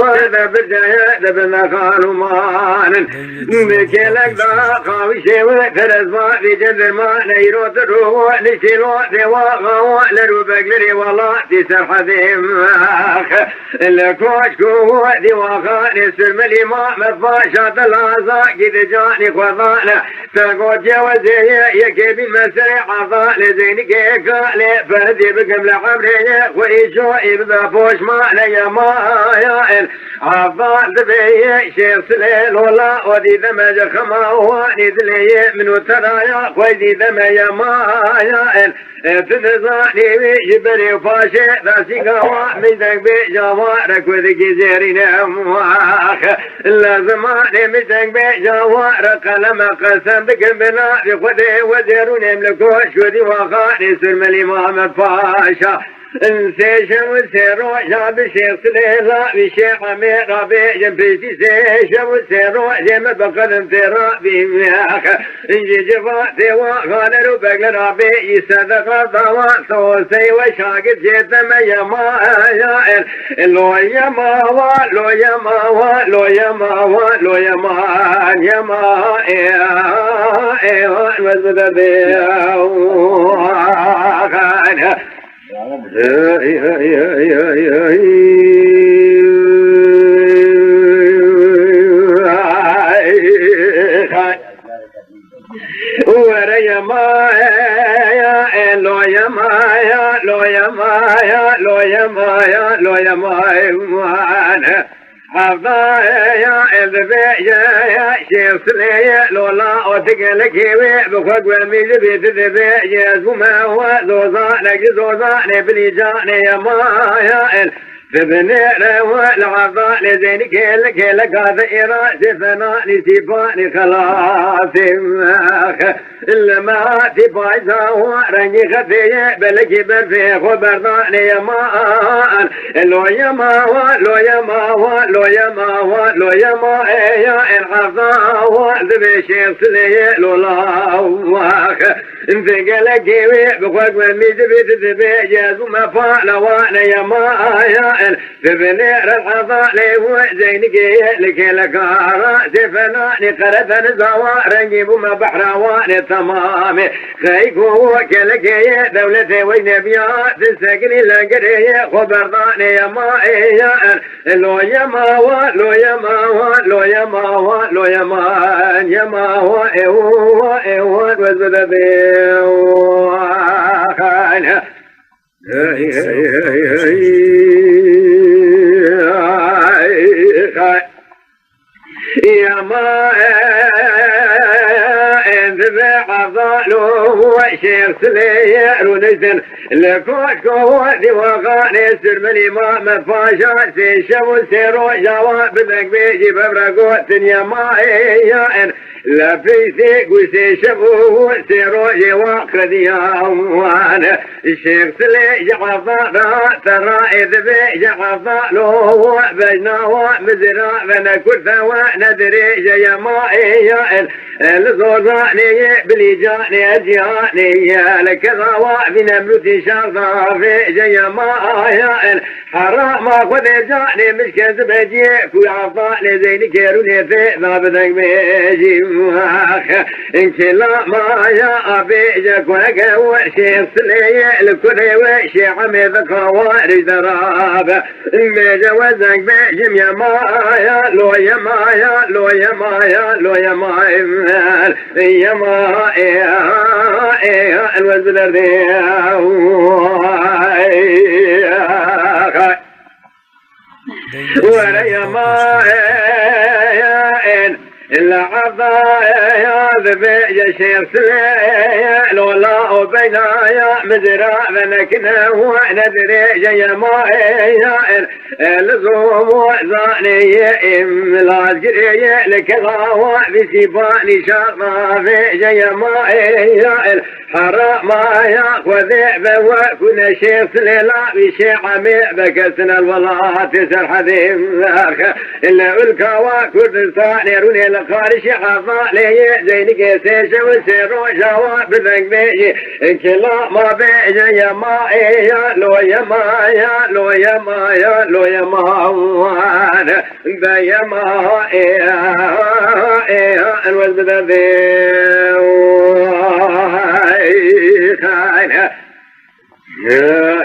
وهذا بالجاية دبنا قالوا مان بكلك ذا قاوي شيء ثلاث ما في جذر ما نيرو تروه نشيلو دوا غوا لروبك لري والله تسر حذيم الكوش كو دوا غاني سرملي ما مفاشات العزا قد جاني خضانا تقوت جوزي يكي بالمسرع عضا لزينك قالي فردي بقبل عمري وإيشو إبدا فوش ما ليا ما عفان دبي شيخ سليل ولا ودي دمج خماواني دلي منو ترايا ويدي دمج مايا تنزاني جبري وفاشي داسي قوا مجدك بجوارك وذكي زيرين امواخ لازماني مجدك بجوارك قلم قسم بقبنا بخدي وزيرون يملكوش ودي وخاني سلم الامام فاشا سيشم وسيرو جاب الشيخ سليلا بشيخ عمير ربي جنبيتي سيشم وسيرو جيم بقدم تيرا بيمياخ انجي جفا تيوا غانرو بقل ربي يصدق الضوا صوصي وشاقت جيتم يما يائل لو يما لو يما لو يما لو يما يما ايه وزد بيه وريا مايا لو يا مايا لو يا مايا لو يا مايا لو يا مايا عفايا يا شيخ سلية لولا وتقلك بخوك والميز بيتذبي يزوما هو زوزانك زوزاني بليجاني يا مايا فبني روى العفا لزينك لك هذا إراسي فناني سيفاني خلاصي لما تبايزا ورني خفي بلك برفي خبرناني يا مان لو يما لو يما لو يما لو يما يا العفا وذبي شيخ سلي لولا انفقلك بخوك والميز بتذبي جازو مفعل وانا يا مايا فبني العضاء ليه زينك لك لكارا سفناني قرفن زوا رنجيب ما بحرواني تمامي خيكو كلك دولتي وينبيات تسكني لقري خبرضاني يا مايا لو يما لو يما لو يما لو يما يما هو ايوه وزد بيه يا ما انذبع ظالو وشيخ سلير ونجدن لكوكو دي وغاني سرم الامام فاشا سيشو سيرو جواب بدك بيجي ببرقوت يا ما يا لا فيسي قوسي شبو سيرو جواق ديوان الشيخ سلي جعفا ترى إذ بي جعفا لو بجنا مزرا فنكل ثوا ندري جيا مائي الزوزاني بليجاني أجياني لكذا في نملتي شرطا في جيا مائي حرام خذ جاني مش كذب جيك وعفا لزيني كيروني في ضابطك بيجي إن لا ما يا أبي جاك وشيخ سلي الكل وشي عمي خوارج دراب بجوزك بجم يا مايا لو يا مايا لو يا مايا لو يا مايا يا مايا الوزر ولا يا مايا العضايا ذبي شيخ سلي لولا بينايا مزرا فنكنا وندري جيا مايا لزوم زاني العسكري لكذا بسيفاني شاطا في جيا مايا حرام ياخذ وكنا شيخ سليلا بشيخ عمي بكسنا الولاة تسر حذيم إلا الكوا كردستان يروني خارج حظا لي زينك سيش وسيرو شوا بذنك بيجي كلا ما بيجي يا ما يا لو يا ما يا لو يا ما يا لو يا ما وانا يا ما يا الولد ذي يا